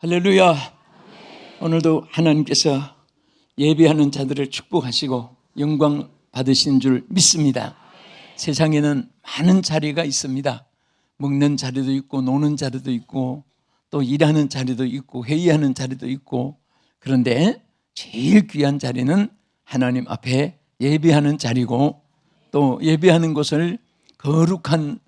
할렐루야. 오늘도 하나님께서 예배하는 자들을 축복하시고 영광 받으신 줄 믿습니다. 세상에는 많은 자리가 있습니다. 먹는 자리도 있고 노는 자리도 있고 또 일하는 자리도 있고 회의하는 자리도 있고, 그런데 제일 귀한 자리는 하나님 앞에 예배하는 자리고, 또 예배하는 곳을 거룩한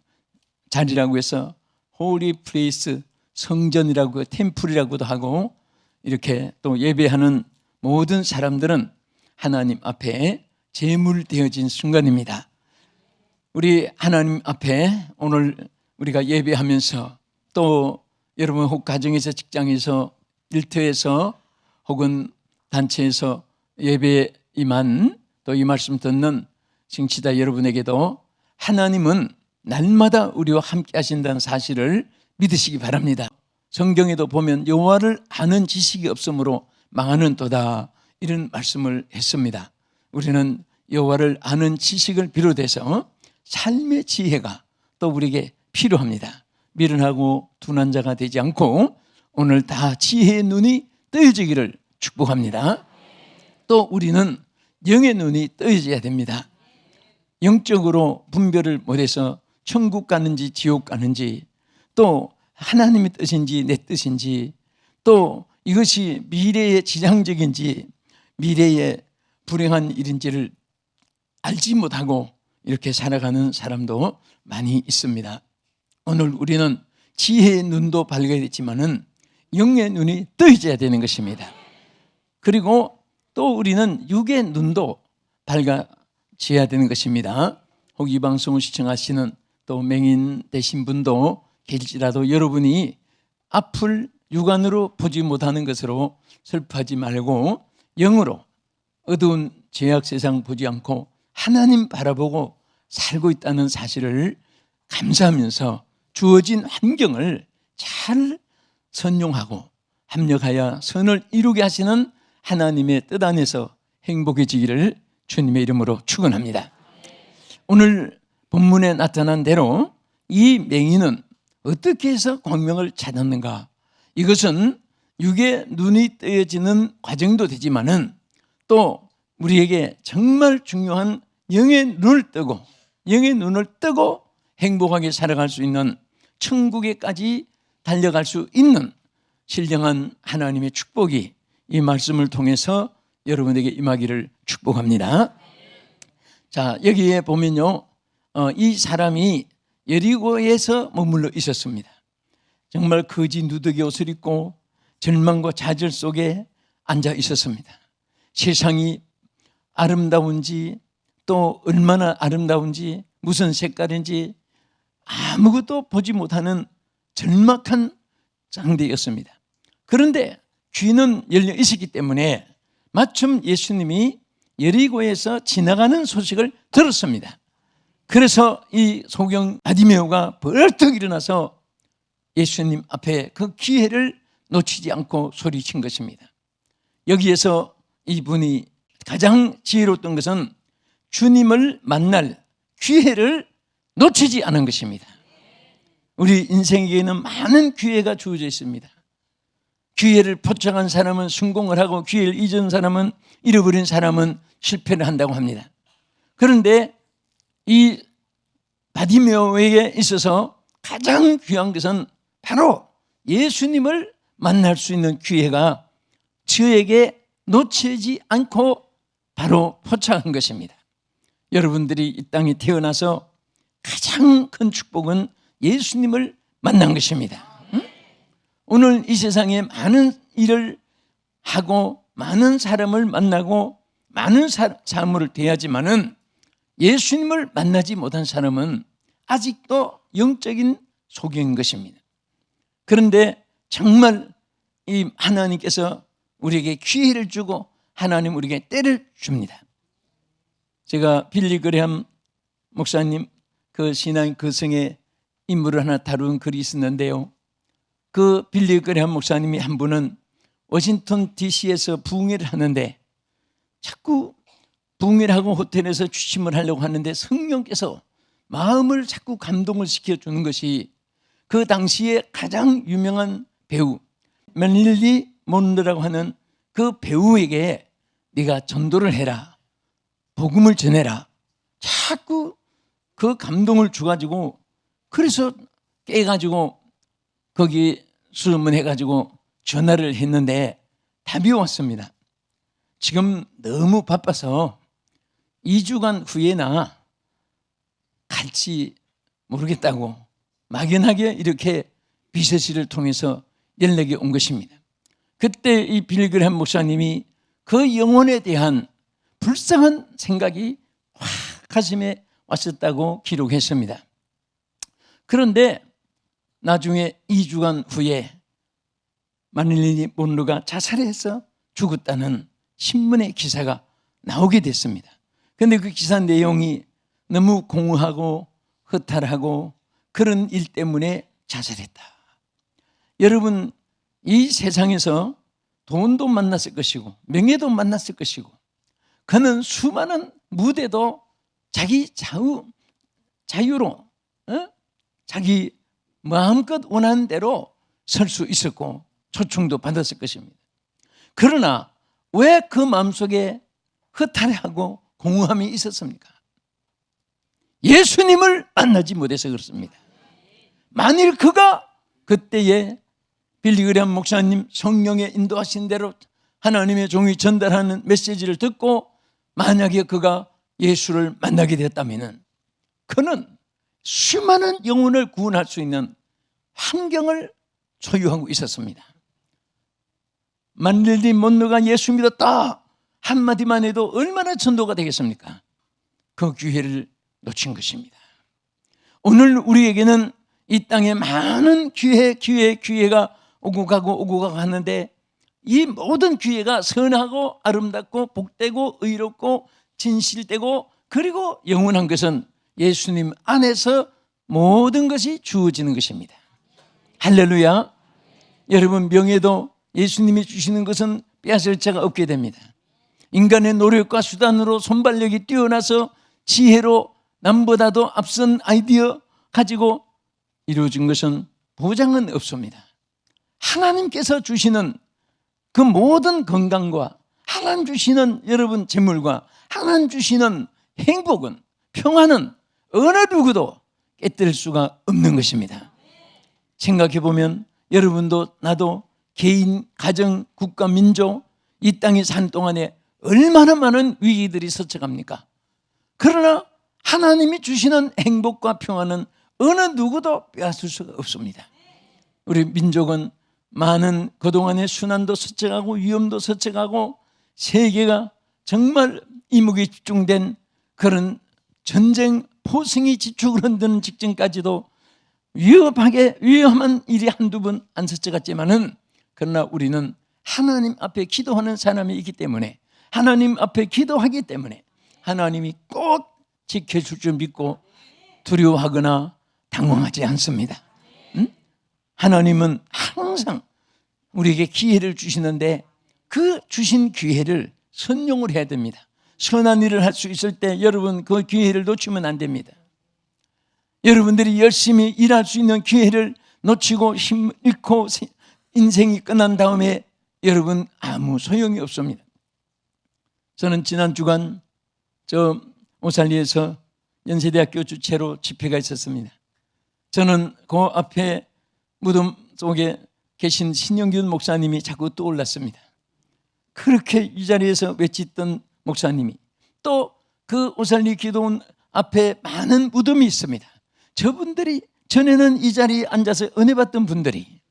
자리라고 해서 홀리 플레이스, 성전이라고 템플이라고도 하고, 이렇게 또 예배하는 모든 사람들은 하나님 앞에 제물되어진 순간입니다. 우리 하나님 앞에 오늘 우리가 예배하면서, 또 여러분 혹 가정에서, 직장에서, 일터에서 혹은 단체에서 예배에 임한, 또 이 말씀 듣는 싱치자 여러분에게도 하나님은 날마다 우리와 함께 하신다는 사실을 믿으시기 바랍니다. 성경에도 보면 여호와를 아는 지식이 없으므로 망하는도다, 이런 말씀을 했습니다. 우리는 여호와를 아는 지식을 비롯해서 삶의 지혜가 또 우리에게 필요합니다. 미련하고 둔한 자가 되지 않고 오늘 다 지혜의 눈이 뜨여지기를 축복합니다. 또 우리는 영의 눈이 뜨여져야 됩니다. 영적으로 분별을 못해서 천국 가는지 지옥 가는지, 또 하나님의 뜻인지 내 뜻인지, 또 이것이 미래의 지향적인지 미래의 불행한 일인지를 알지 못하고 이렇게 살아가는 사람도 많이 있습니다. 오늘 우리는 지혜의 눈도 밝아야 되지만은 영의 눈이 뜨여져야 되는 것입니다. 그리고 또 우리는 육의 눈도 밝아져야 되는 것입니다. 혹 이 방송을 시청하시는 또 맹인 되신 분도 계실지라도 여러분이 앞을 육안으로 보지 못하는 것으로 슬퍼하지 말고 영으로 어두운 죄악 세상 보지 않고 하나님 바라보고 살고 있다는 사실을 감사하면서 주어진 환경을 잘 선용하고 합력하여 선을 이루게 하시는 하나님의 뜻 안에서 행복해지기를 주님의 이름으로 축원합니다. 오늘 본문에 나타난 대로 이 맹인은 어떻게 해서 광명을 찾았는가? 이것은 육의 눈이 뜨여지는 과정도 되지만은 또 우리에게 정말 중요한 영의 눈을 뜨고 행복하게 살아갈 수 있는, 천국에까지 달려갈 수 있는 신령한 하나님의 축복이 이 말씀을 통해서 여러분에게 임하기를 축복합니다. 자, 여기에 보면요, 이 사람이 여리고에서 머물러 있었습니다. 정말 거지 누더기 옷을 입고 절망과 좌절 속에 앉아 있었습니다. 세상이 아름다운지, 또 얼마나 아름다운지, 무슨 색깔인지 아무것도 보지 못하는 절막한 상태였습니다. 그런데 귀는 열려 있었기 때문에 마침 예수님이 여리고에서 지나가는 소식을 들었습니다. 그래서 이 소경 바디메오가 벌떡 일어나서 예수님 앞에 그 기회를 놓치지 않고 소리친 것입니다. 여기에서 이분이 가장 지혜로웠던 것은 주님을 만날 기회를 놓치지 않은 것입니다. 우리 인생에게는 많은 기회가 주어져 있습니다. 기회를 포착한 사람은 성공을 하고 기회를 잊은 사람은, 잃어버린 사람은 실패를 한다고 합니다. 그런데 이 바디메오에게 있어서 가장 귀한 것은 바로 예수님을 만날 수 있는 기회가 저에게 놓치지 않고 바로 포착한 것입니다. 여러분들이 이 땅에 태어나서 가장 큰 축복은 예수님을 만난 것입니다. 오늘 이 세상에 많은 일을 하고 많은 사람을 만나고 많은 사물을 대하지만은 예수님을 만나지 못한 사람은 아직도 영적인 소경인 것입니다. 그런데 정말 이 하나님께서 우리에게 기회를 주고 하나님 우리에게 때를 줍니다. 제가 빌리 그레함 목사님 그 신앙 그 성의 인물을 하나 다룬 글이 있었는데요, 그 빌리 그레함 목사님이 한 분은 워싱턴 DC에서 부흥회를 하는데 자꾸 부흥회를 하고 호텔에서 취침을 하려고 하는데 성령께서 마음을 자꾸 감동을 시켜주는 것이 그 당시에 가장 유명한 배우 메릴린 몬로라고 하는 그 배우에게 네가 전도를 해라, 복음을 전해라. 자꾸 그 감동을 줘가지고, 그래서 깨가지고 거기 수문해가지고 전화를 했는데 답이 왔습니다. 지금 너무 바빠서 2주간 후에나 갈지 모르겠다고 막연하게 이렇게 비서실을 통해서 연락이 온 것입니다. 그때 이 빌리그램 목사님이 그 영혼에 대한 불쌍한 생각이 확 가슴에 왔었다고 기록했습니다. 그런데 나중에 2주간 후에 마릴린 몬로가 자살해서 죽었다는 신문의 기사가 나오게 됐습니다. 그런데 그 기사 내용이 너무 공허하고 허탈하고 그런 일 때문에 자살했다. 여러분, 이 세상에서 돈도 만났을 것이고 명예도 만났을 것이고, 그는 수많은 무대도 자기 자유로 자기 마음껏 원하는 대로 설 수 있었고 초청도 받았을 것입니다. 그러나 왜 그 마음속에 허탈하고 공허함이 있었습니까? 예수님을 만나지 못해서 그렇습니다. 만일 그가 그때에 빌리그램 목사님 성령의 인도하신 대로 하나님의 종이 전달하는 메시지를 듣고 만약에 그가 예수를 만나게 되었다면 그는 수많은 영혼을 구원할 수 있는 환경을 소유하고 있었습니다. 마릴린 몬로가 예수 믿었다 한마디만 해도 얼마나 전도가 되겠습니까? 그 기회를 놓친 것입니다. 오늘 우리에게는 이 땅에 많은 기회가 오고 가고 하는데, 이 모든 기회가 선하고 아름답고 복되고 의롭고 진실되고 그리고 영원한 것은 예수님 안에서 모든 것이 주어지는 것입니다. 할렐루야. 여러분, 명예도 예수님이 주시는 것은 빼앗을 자가 없게 됩니다. 인간의 노력과 수단으로 손발력이 뛰어나서 지혜로 남보다도 앞선 아이디어 가지고 이루어진 것은 보장은 없습니다. 하나님께서 주시는 그 모든 건강과 하나님 주시는 여러분 재물과 하나님 주시는 행복은, 평안은 어느 누구도 깨뜨릴 수가 없는 것입니다. 생각해 보면 여러분도 나도 개인, 가정, 국가, 민족 이 땅에 산 동안에 얼마나 많은 위기들이 스쳐갑니까? 그러나 하나님이 주시는 행복과 평안은 어느 누구도 빼앗을 수가 없습니다. 우리 민족은 많은 그동안의 순환도 스쳐가고 위험도 스쳐가고 세계가 정말 이목이 집중된 그런 전쟁 포승이 지축을 흔드는 직전까지도 위험한 일이 한두 번 안 스쳐갔지만은, 그러나 우리는 하나님 앞에 기도하는 사람이 있기 때문에, 하나님 앞에 기도하기 때문에 하나님이 꼭 지켜줄 줄 믿고 두려워하거나 당황하지 않습니다. 하나님은 항상 우리에게 기회를 주시는데 그 주신 기회를 선용을 해야 됩니다. 선한 일을 할 수 있을 때 여러분 그 기회를 놓치면 안 됩니다. 여러분들이 열심히 일할 수 있는 기회를 놓치고 힘 잃고 인생이 끝난 다음에 여러분 아무 소용이 없습니다. 저는 지난 주간 오살리에서 연세대학교 주최로 집회가 있었습니다. 저는 그 앞에 무덤 속에 계신 신영균 목사님이 자꾸 떠올랐습니다. 그렇게 이 자리에서 외치던 목사님이, 또 그 오살리 기도원 앞에 많은 무덤이 있습니다. 저분들이 전에는 이 자리에 앉아서 은혜 받던 분들이,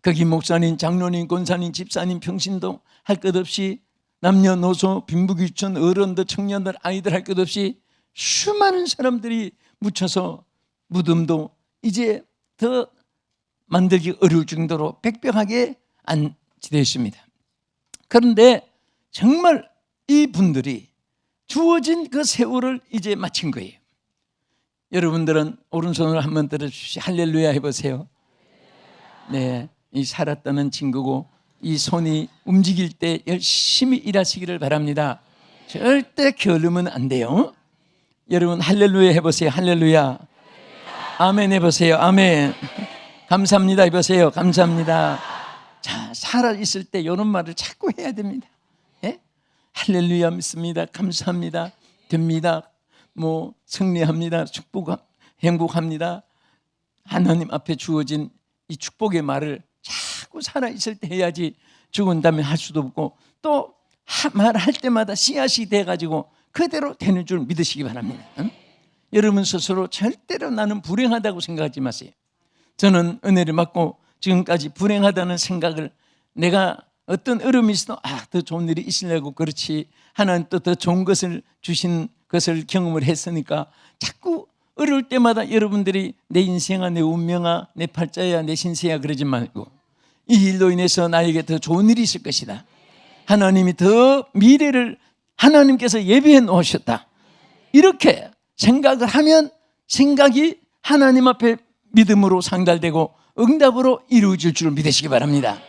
거기 목사님, 장로님, 권사님, 집사님, 평신도 할 것 없이 남녀노소, 빈부귀천, 어른들, 청년들, 아이들 할 것 없이 수많은 사람들이 묻혀서 무덤도 이제 더 만들기 어려울 정도로 빽빽하게 안치되어 있습니다. 그런데 정말 이 분들이 주어진 그 세월을 이제 마친 거예요. 여러분들은 오른손으로 한번 들어주시죠. 할렐루야 해보세요. 네, 이 살았다는 증거고, 이 손이 움직일 때 열심히 일하시기를 바랍니다. 절대 게으르면 안 돼요. 여러분 할렐루야 해보세요. 할렐루야. 아멘 해보세요. 아멘. 감사합니다 해보세요. 감사합니다. 자, 살아있을 때 이런 말을 자꾸 해야 됩니다. 예? 할렐루야 믿습니다. 감사합니다. 됩니다. 뭐 승리합니다. 행복합니다. 하나님 앞에 주어진 이 축복의 말을 자꾸 살아있을 때 해야지 죽은 다음에 할 수도 없고 또 말할 때마다 씨앗이 돼가지고 그대로 되는 줄 믿으시기 바랍니다. 응? 여러분 스스로 절대로 나는 불행하다고 생각하지 마세요. 저는 은혜를 받고 지금까지 불행하다는 생각을 내가 어떤 어려움이 있어도 더 좋은 일이 있으려고 그렇지 하나님 또 더 좋은 것을 주신 것을 경험을 했으니까 자꾸 어려울 때마다 여러분들이 내 인생아 내 운명아 내 팔자야 내 신세야 그러지 말고 이 일로 인해서 나에게 더 좋은 일이 있을 것이다. 하나님이 더 미래를 하나님께서 예비해 놓으셨다. 이렇게 생각을 하면 생각이 하나님 앞에 믿음으로 상달되고 응답으로 이루어질 줄 믿으시기 바랍니다.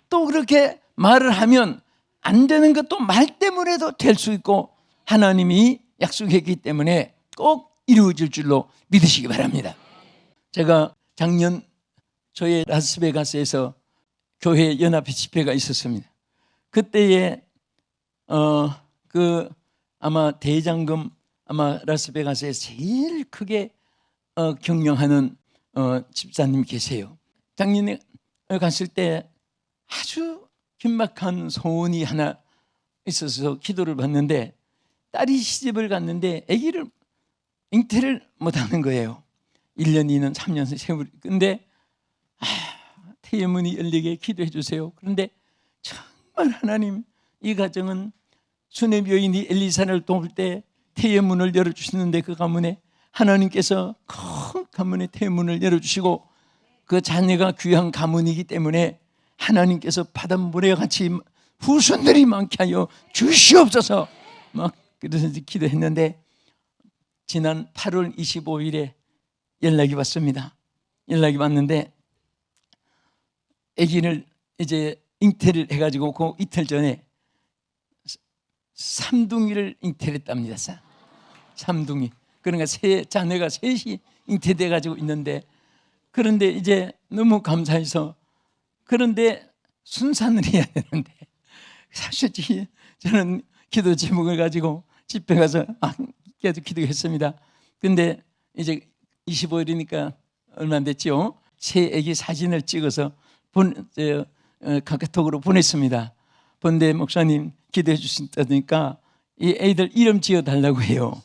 또 그렇게 말을 하면 안 되는 것도 말 때문에도 될 수 있고 하나님이 약속했기 때문에 꼭 이루어질 줄로 믿으시기 바랍니다. 제가 작년 저의 라스베가스에서 교회 연합회 집회가 있었습니다. 그때에 아마 대장금 아마 라스베가스에서 제일 크게 경영하는 집사님 계세요. 작년에 갔을 때 아주 긴박한 소원이 하나 있어서 기도를 받는데 딸이 시집을 갔는데 아기를 잉태를 못하는 거예요. 1년, 2년, 3년 세월. 근데 태의문이 열리게 기도해 주세요. 그런데 정말 하나님 이 가정은 수냄 여인이 엘리사를 도울 때 태의문을 열어주시는데 그 가문에 하나님께서 큰 가문의 태의문을 열어주시고 그 자녀가 귀한 가문이기 때문에 하나님께서 바닷물에 같이 후손들이 많게 하여 주시옵소서 막 그래서 기도했는데 지난 8월 25일에 연락이 왔습니다. 연락이 왔는데 아기를 이제 잉태를 해가지고 그 이틀 전에 삼둥이를 잉태를 했답니다. 삼둥이. 그러니까 세 자녀가 셋이 잉태돼가지고 있는데 그런데 이제 너무 감사해서 그런데 순산을 해야 되는데 사실 저는 기도 제목을 가지고 집회 가서 계속 기도했습니다. 근데 이제 25일이니까 얼마 안 됐죠. 새 아기 사진을 찍어서 카카오톡으로 보냈습니다. 본데 목사님 기도해 주신다니까 이 애들 이름 지어달라고 해요.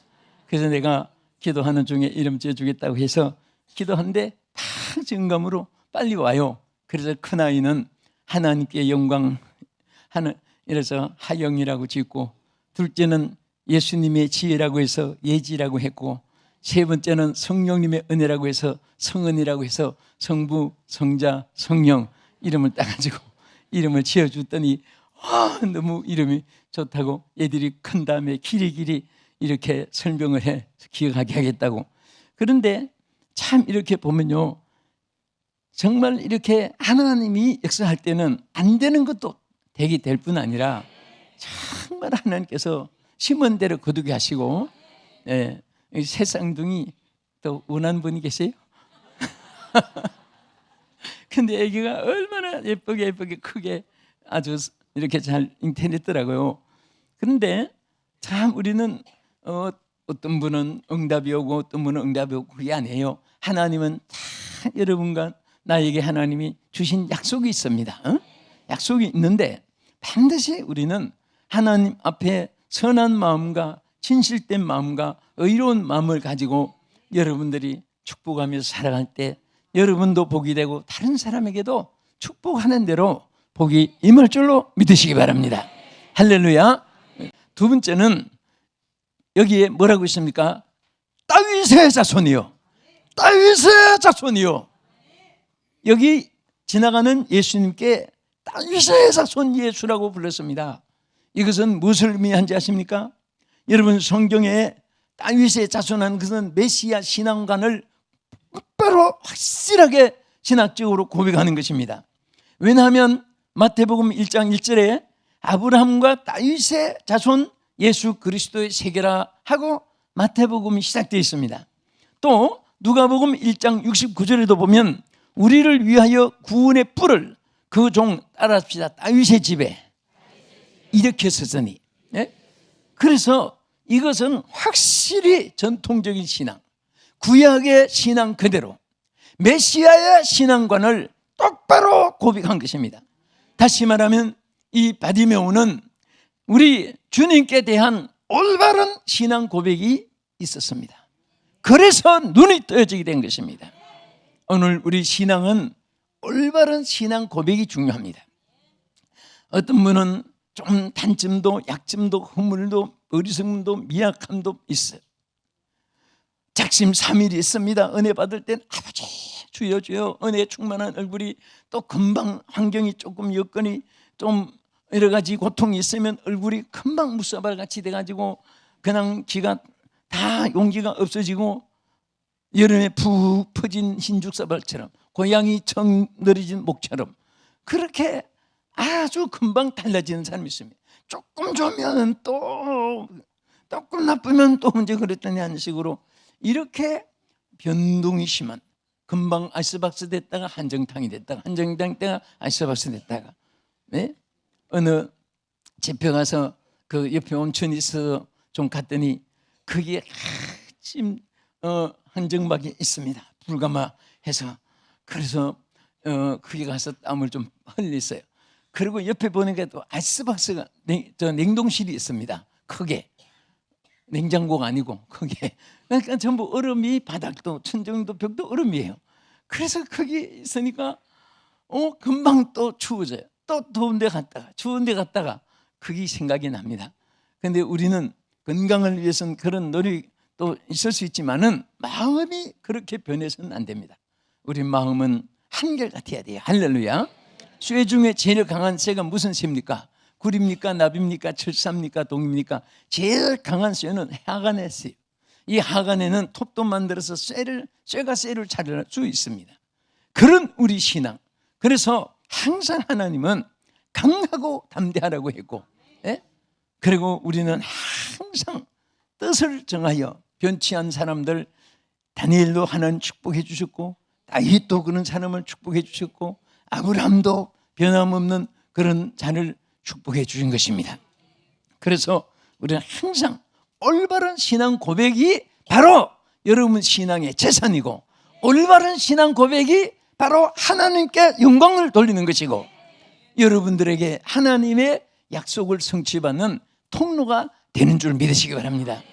그래서 내가 기도하는 중에 이름 지어주겠다고 해서 기도하는데 다 증감으로 빨리 와요. 그래서 큰아이는 하나님께 영광 이래서 하영이라고 짓고 둘째는 예수님의 지혜라고 해서 예지라고 했고 세 번째는 성령님의 은혜라고 해서 성은이라고 해서 성부, 성자, 성령 이름을 따가지고 이름을 지어줬더니 너무 이름이 좋다고 애들이 큰 다음에 길이길이 이렇게 설명을 해 기억하게 하겠다고. 그런데 참 이렇게 보면요 정말 이렇게 하나님이 역사할 때는 안 되는 것도 되게 될 뿐 아니라 정말 하나님께서 심은 대로 거두게 하시고 새 쌍둥이 또 원하는 분이 계세요? 근데 아기가 얼마나 예쁘게 크게 아주 이렇게 잘 잉태했더라고요. 그런데 참 우리는 어떤 분은 응답이 오고 어떤 분은 응답이 오고 그게 아니에요. 하나님은 다 여러분과 나에게 하나님이 주신 약속이 있습니다. 약속이 있는데 반드시 우리는 하나님 앞에 선한 마음과 진실된 마음과 의로운 마음을 가지고 여러분들이 축복하면서 살아갈 때 여러분도 복이 되고 다른 사람에게도 축복하는 대로 복이 임할 줄로 믿으시기 바랍니다. 할렐루야. 두 번째는 여기에 뭐라고 있습니까? 다윗의 자손이요. 다윗의 자손이요. 여기 지나가는 예수님께 다윗의 자손 예수라고 불렀습니다. 이것은 무엇을 의미한지 아십니까? 여러분 성경에 다윗의 자손한 것은 메시아 신앙관을 똑바로 확실하게 신학적으로 고백하는 것입니다. 왜냐하면 마태복음 1장 1절에 아브라함과 다윗의 자손 예수 그리스도의 세계라 하고 마태복음이 시작되어 있습니다. 또 누가복음 1장 69절에도 보면 우리를 위하여 구원의 뿔을 그 종 따라합시다. 다윗의 집에 일으켰으니. 네? 그래서 이것은 확실히 전통적인 신앙, 구약의 신앙 그대로 메시아의 신앙관을 똑바로 고백한 것입니다. 다시 말하면 이 바디메오는 우리 주님께 대한 올바른 신앙 고백이 있었습니다. 그래서 눈이 떠지게 된 것입니다. 오늘 우리 신앙은 올바른 신앙 고백이 중요합니다. 어떤 분은 좀 단점도 약점도 허물도 어리석음도 미약함도 있어요. 작심삼일이 있습니다. 은혜 받을 땐 아버지 주여 주여 은혜 충만한 얼굴이, 또 금방 환경이 조금 여건이 좀 여러 가지 고통이 있으면 얼굴이 금방 무사발 같이 돼가지고 그냥 기가 다 용기가 없어지고, 여름에 푹 퍼진 흰죽사발처럼 고양이 청 늘어진 목처럼 그렇게 아주 금방 달라지는 사람이 있습니다. 조금 좋으면 또 조금 나쁘면 또 언제 그랬더니 하는 식으로 이렇게 변동이 심한, 금방 아이스박스 됐다가 한정탕이 됐다가 한정탕 때가 아이스박스 됐다가, 네? 어느 집회 가서 그 옆에 온천이 있어 좀 갔더니 거기에 찜 한정막이 있습니다. 불가마해서. 그래서 거기 가서 땀을 좀 흘렸어요. 그리고 옆에 보니까 또 아이스박스가 냉동실이 있습니다. 크게. 냉장고가 아니고 크게. 그러니까 전부 얼음이, 바닥도 천정도 벽도 얼음이에요. 그래서 거기 있으니까 금방 또 추워져요. 또 더운 데 갔다가 추운 데 갔다가 그게 생각이 납니다. 그런데 우리는 건강을 위해서는 그런 노력도 있을 수 있지만은 마음이 그렇게 변해서는 안 됩니다. 우리 마음은 한결같아야 돼요. 할렐루야. 쇠 중에 제일 강한 쇠가 무슨 쇠입니까? 구리입니까? 나비입니까? 철사입니까? 동입니까? 제일 강한 쇠는 하간의 쇠. 이 하간에는 톱도 만들어서 쇠가 쇠를 자를 수 있습니다. 그런 우리 신앙. 그래서 항상 하나님은 강하고 담대하라고 했고, 예? 그리고 우리는 항상 뜻을 정하여 변치한 사람들, 다니엘도 하나님 축복해 주셨고, 다윗도 그런 사람을 축복해 주셨고, 아브라함도 변함없는 그런 자를 축복해 주신 것입니다. 그래서 우리는 항상 올바른 신앙 고백이 바로 여러분 신앙의 재산이고, 올바른 신앙 고백이 바로 하나님께 영광을 돌리는 것이고, 여러분들에게 하나님의 약속을 성취받는 통로가 되는 줄 믿으시기 바랍니다.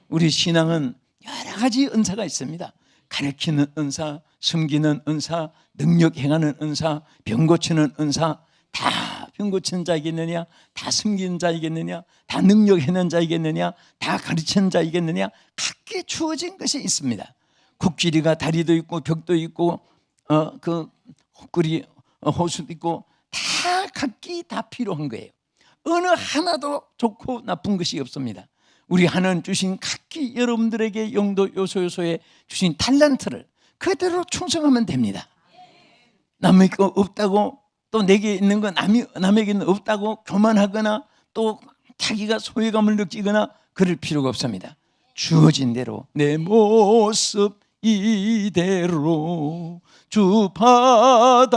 우리 신앙은 여러 가지 은사가 있습니다. 가르치는 은사, 섬기는 은사, 능력 행하는 은사, 병 고치는 은사. 다 병 고치는 자이겠느냐? 다 섬기는 자이겠느냐? 다 능력 행하는 자이겠느냐? 다 가르치는 자이겠느냐? 각기 주어진 것이 있습니다. 코끼리가 다리도 있고 벽도 있고 그 호끌이 호수도 있고 다 각기 다 필요한 거예요. 어느 하나도 좋고 나쁜 것이 없습니다. 우리 하나님 주신 각기 여러분들에게 용도 요소에 주신 달란트를 그대로 충성하면 됩니다. 남의 거 없다고, 또 내게 있는 건 남에게는 없다고 교만하거나 또 자기가 소외감을 느끼거나 그럴 필요가 없습니다. 주어진 대로 내 모습 이대로 주 받아주소서.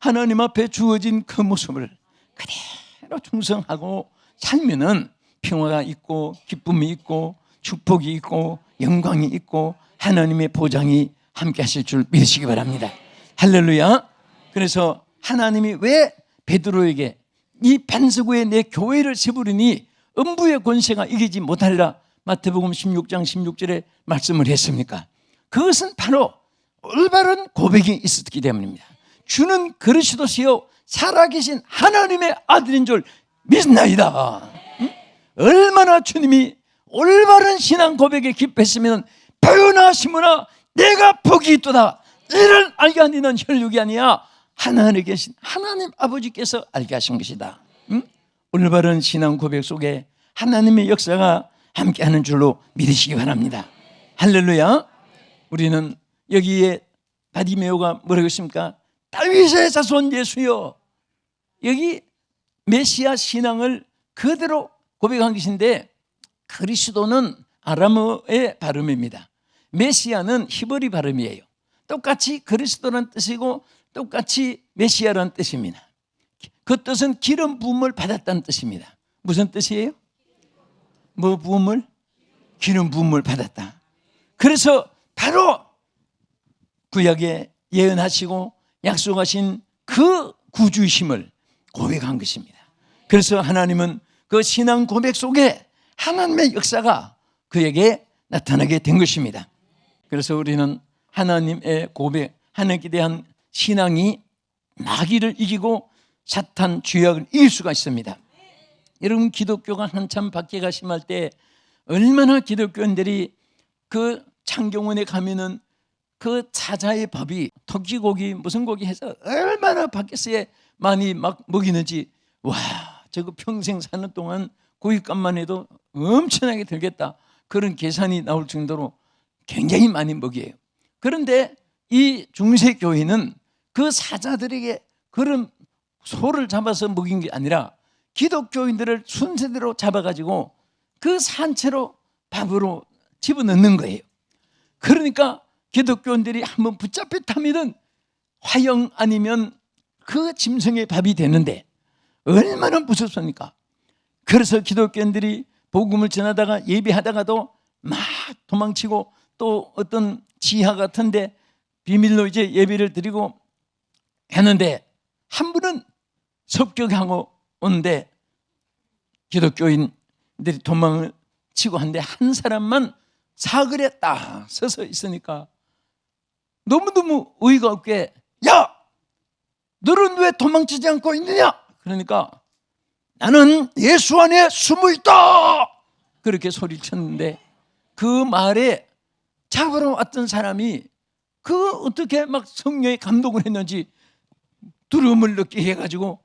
하나님 앞에 주어진 그 모습을 그대로 충성하고 살면은 평화가 있고 기쁨이 있고 축복이 있고 영광이 있고 하나님의 보장이 함께 하실 줄 믿으시기 바랍니다. 할렐루야. 그래서 하나님이 왜 베드로에게 이 반석 위에 내 교회를 세우리니 음부의 권세가 이기지 못하리라 마태복음 16장 16절에 말씀을 했습니까? 그것은 바로 올바른 고백이 있었기 때문입니다. 주는 그리스도시요 살아계신 하나님의 아들인 줄 믿나이다. 얼마나 주님이 올바른 신앙 고백에 기뻐했으면 바요나 시므나 내가 복이 있도다 이를 알게 하는 혈육이 아니야 하나님에 계신 하나님 아버지께서 알게 하신 것이다. 올바른 신앙 고백 속에 하나님의 역사가 함께하는 줄로 믿으시기 바랍니다. 할렐루야. 우리는 여기에 바디메오가 뭐라고 했습니까? 다윗의 자손 예수여. 여기 메시아 신앙을 그대로 고백한 것인데, 그리스도는 아람어의 발음입니다. 메시아는 히브리 발음이에요. 똑같이 그리스도란 뜻이고 똑같이 메시아라는 뜻입니다. 그 뜻은 기름 부음을 받았다는 뜻입니다. 무슨 뜻이에요? 뭐 부음을? 기름 부음을 받았다. 그래서 바로 구약에 예언하시고 약속하신 그 구주이심을 고백한 것입니다. 그래서 하나님은 그 신앙 고백 속에 하나님의 역사가 그에게 나타나게 된 것입니다. 그래서 우리는 하나님의 고백, 하나님께 대한 신앙이 마귀를 이기고 사탄 죄악을 이길 수가 있습니다. 여러분, 기독교가 한참 박해가 심할 때 얼마나 기독교인들이 그 창경원에 가면은 그 사자의 밥이 토끼고기 무슨 고기 해서 얼마나 밖에서 많이 막 먹이는지, 와, 저거 평생 사는 동안 고깃값만 해도 엄청나게 들겠다, 그런 계산이 나올 정도로 굉장히 많이 먹여요. 그런데 이 중세교회는 그 사자들에게 그런 소를 잡아서 먹인 게 아니라 기독교인들을 순서대로 잡아가지고 그 산채로 밥으로 집어넣는 거예요. 그러니까 기독교인들이 한번 붙잡혔다면 화형 아니면 그 짐승의 밥이 되는데 얼마나 무섭습니까? 그래서 기독교인들이 복음을 전하다가 예배하다가도 막 도망치고 또 어떤 지하 같은데 비밀로 이제 예배를 드리고 했는데 한 분은 섭격하고 오는데 기독교인들이 도망을 치고 하는데 한 사람만 사거리에 딱 서서 있으니까 너무너무 어이가 없게, 야! 너는 왜 도망치지 않고 있느냐? 그러니까 나는 예수 안에 숨어 있다! 그렇게 소리쳤는데 그 말에 잡으러 왔던 사람이 그 어떻게 막 성령의 감동을 했는지 두려움을 느끼게 해가지고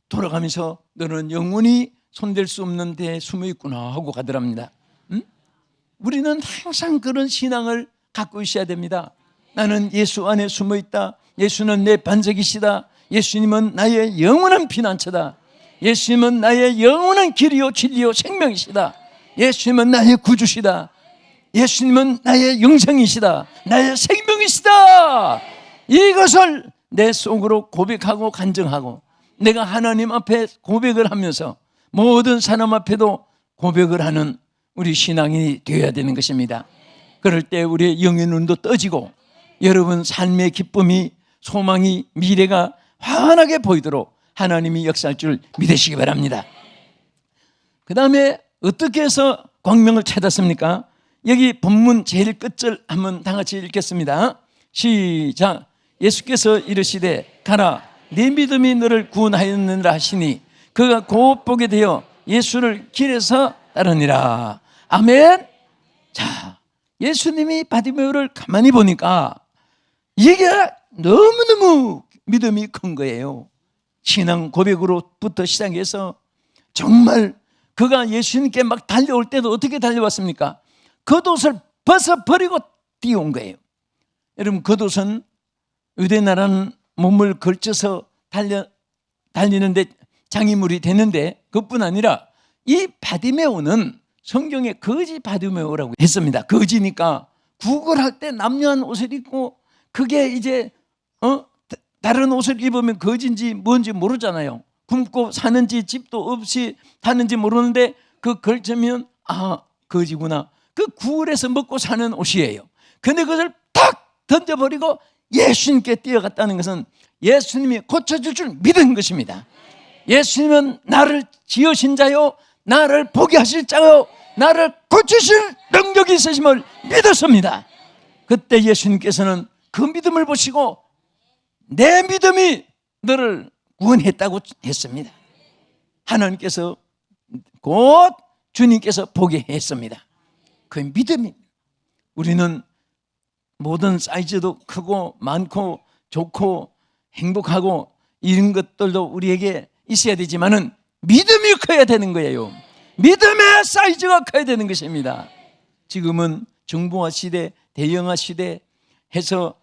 돌아가면서 너는 영원히 손댈 수 없는 데에 숨어 있구나 하고 가더랍니다. 우리는 항상 그런 신앙을 갖고 있어야 됩니다. 나는 예수 안에 숨어 있다. 예수는 내 반석이시다. 예수님은 나의 영원한 피난처다. 예수님은 나의 영원한 길이요 진리요 생명이시다. 예수님은 나의 구주시다. 예수님은 나의 영생이시다. 나의 생명이시다. 이것을 내 속으로 고백하고 간증하고 내가 하나님 앞에 고백을 하면서 모든 사람 앞에도 고백을 하는 우리 신앙인이 되어야 되는 것입니다. 그럴 때 우리의 영의 눈도 떠지고 여러분 삶의 기쁨이, 소망이, 미래가 환하게 보이도록 하나님이 역사할 줄 믿으시기 바랍니다. 그 다음에 어떻게 해서 광명을 찾았습니까? 여기 본문 제일 끝절 한번 다 같이 읽겠습니다. 시작. 예수께서 이르시되 가라, 네 믿음이 너를 구원하였느니라 하시니 그가 곧 보게 되어 예수를 길에서 따르니라. 아멘. 자, 예수님이 바디메오를 가만히 보니까 이게 너무너무 믿음이 큰 거예요. 신앙 고백으로부터 시작해서 정말 그가 예수님께 막 달려올 때도 어떻게 달려왔습니까? 겉옷을 벗어버리고 뛰어온 거예요. 여러분, 겉옷은 의대나라는 몸을 걸쳐서 달리는데 장애물이 되는데 그뿐 아니라 이 바디메오는 성경에 거지 바디메오라고 했습니다. 거지니까 구걸할 때 남녀한 옷을 입고 그게 이제 다른 옷을 입으면 거지인지 뭔지 모르잖아요. 굶고 사는지 집도 없이 사는지 모르는데 그 걸치면 아, 거지구나. 그 구걸해서 먹고 사는 옷이에요. 근데 그것을 탁 던져버리고 예수님께 뛰어갔다는 것은 예수님이 고쳐줄 줄 믿은 것입니다. 예수님은 나를 지으신 자요, 나를 보게 하실 자요, 나를 고치실 능력이 있으심을 믿었습니다. 그때 예수님께서는 그 믿음을 보시고 내 믿음이 너를 구원했다고 했습니다. 하나님께서 곧 주님께서 보게 했습니다. 그 믿음이, 우리는 모든 사이즈도 크고 많고 좋고 행복하고 이런 것들도 우리에게 있어야 되지만은 믿음이 커야 되는 거예요. 믿음의 사이즈가 커야 되는 것입니다. 지금은 정보화 시대, 대형화 시대 해서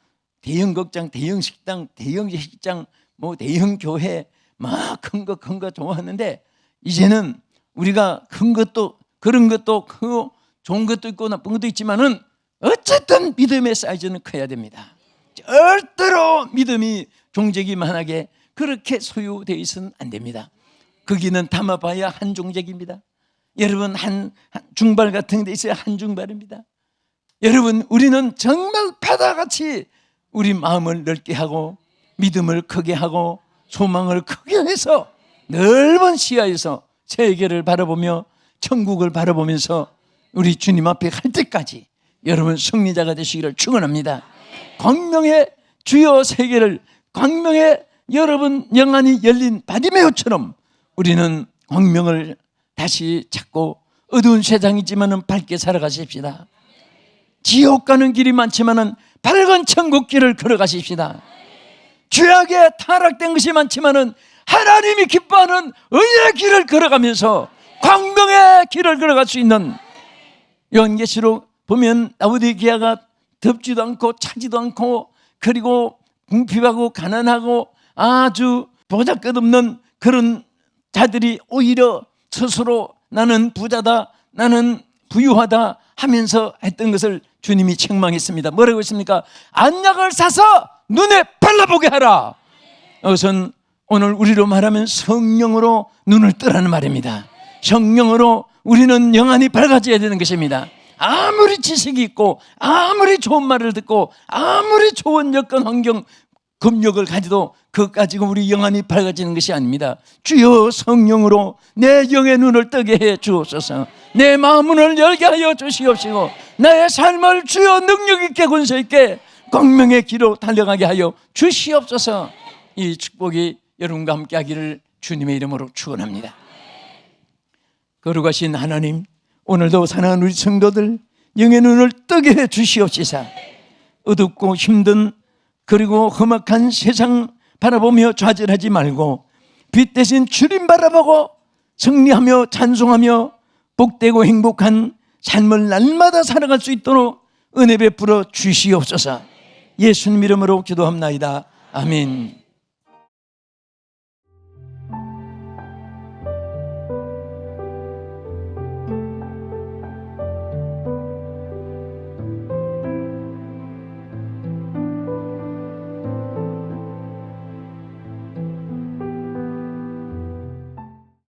대형 극장, 대형 식당, 대형 예식장, 뭐 대형 교회 막 큰 거 좋아하는데 이제는 우리가 큰 것도 그런 것도 크고 좋은 것도 있고 나쁜 것도 있지만은 어쨌든 믿음의 사이즈는 커야 됩니다. 절대로 믿음이 종족이만하게 그렇게 소유되어 있어는 안 됩니다. 거기는 담아봐야 한 종족입니다. 여러분 한 중발 같은 데 있어야 한 중발입니다. 여러분 우리는 정말 바다같이 우리 마음을 넓게 하고 믿음을 크게 하고 소망을 크게 해서 넓은 시야에서 세계를 바라보며 천국을 바라보면서 우리 주님 앞에 갈 때까지 여러분 승리자가 되시기를 축원합니다. 광명의 주여 세계를 광명의 여러분 영안이 열린 바디메오처럼 우리는 광명을 다시 찾고 어두운 세상이지만은 밝게 살아가십시다. 지옥 가는 길이 많지만은 밝은 천국 길을 걸어가십시다. 죄악에 타락된 것이 많지만은 하나님이 기뻐하는 의의 길을 걸어가면서 광명의 길을 걸어갈 수 있는 요한계시록 보면 라오디게아가 덥지도 않고 차지도 않고 그리고 궁핍하고 가난하고 아주 보잘것없는 그런 자들이 오히려 스스로 나는 부자다 나는 부유하다 하면서 했던 것을 주님이 책망했습니다. 뭐라고 했습니까? 안약을 사서 눈에 발라보게 하라. 이것은 오늘 우리로 말하면 성령으로 눈을 뜨라는 말입니다. 성령으로 우리는 영안이 밝아져야 되는 것입니다. 아무리 지식이 있고 아무리 좋은 말을 듣고 아무리 좋은 여건 환경 금욕을 가지도 그것 가지고 우리 영안이 밝아지는 것이 아닙니다. 주여 성령으로 내 영의 눈을 뜨게 해 주옵소서. 내 마음을 열게 하여 주시옵시고 나의 삶을 주여 능력 있게 권세 있게 광명의 길로 달려가게 하여 주시옵소서. 이 축복이 여러분과 함께 하기를 주님의 이름으로 축원합니다. 거룩하신 하나님, 오늘도 사랑하는 우리 성도들 영의 눈을 뜨게 해 주시옵시사. 어둡고 힘든 그리고 험악한 세상 바라보며 좌절하지 말고 빛 대신 주님 바라보고 승리하며 찬송하며 복되고 행복한 삶을 날마다 살아갈 수 있도록 은혜 베풀어 주시옵소서. 예수님 이름으로 기도합나이다. 아멘.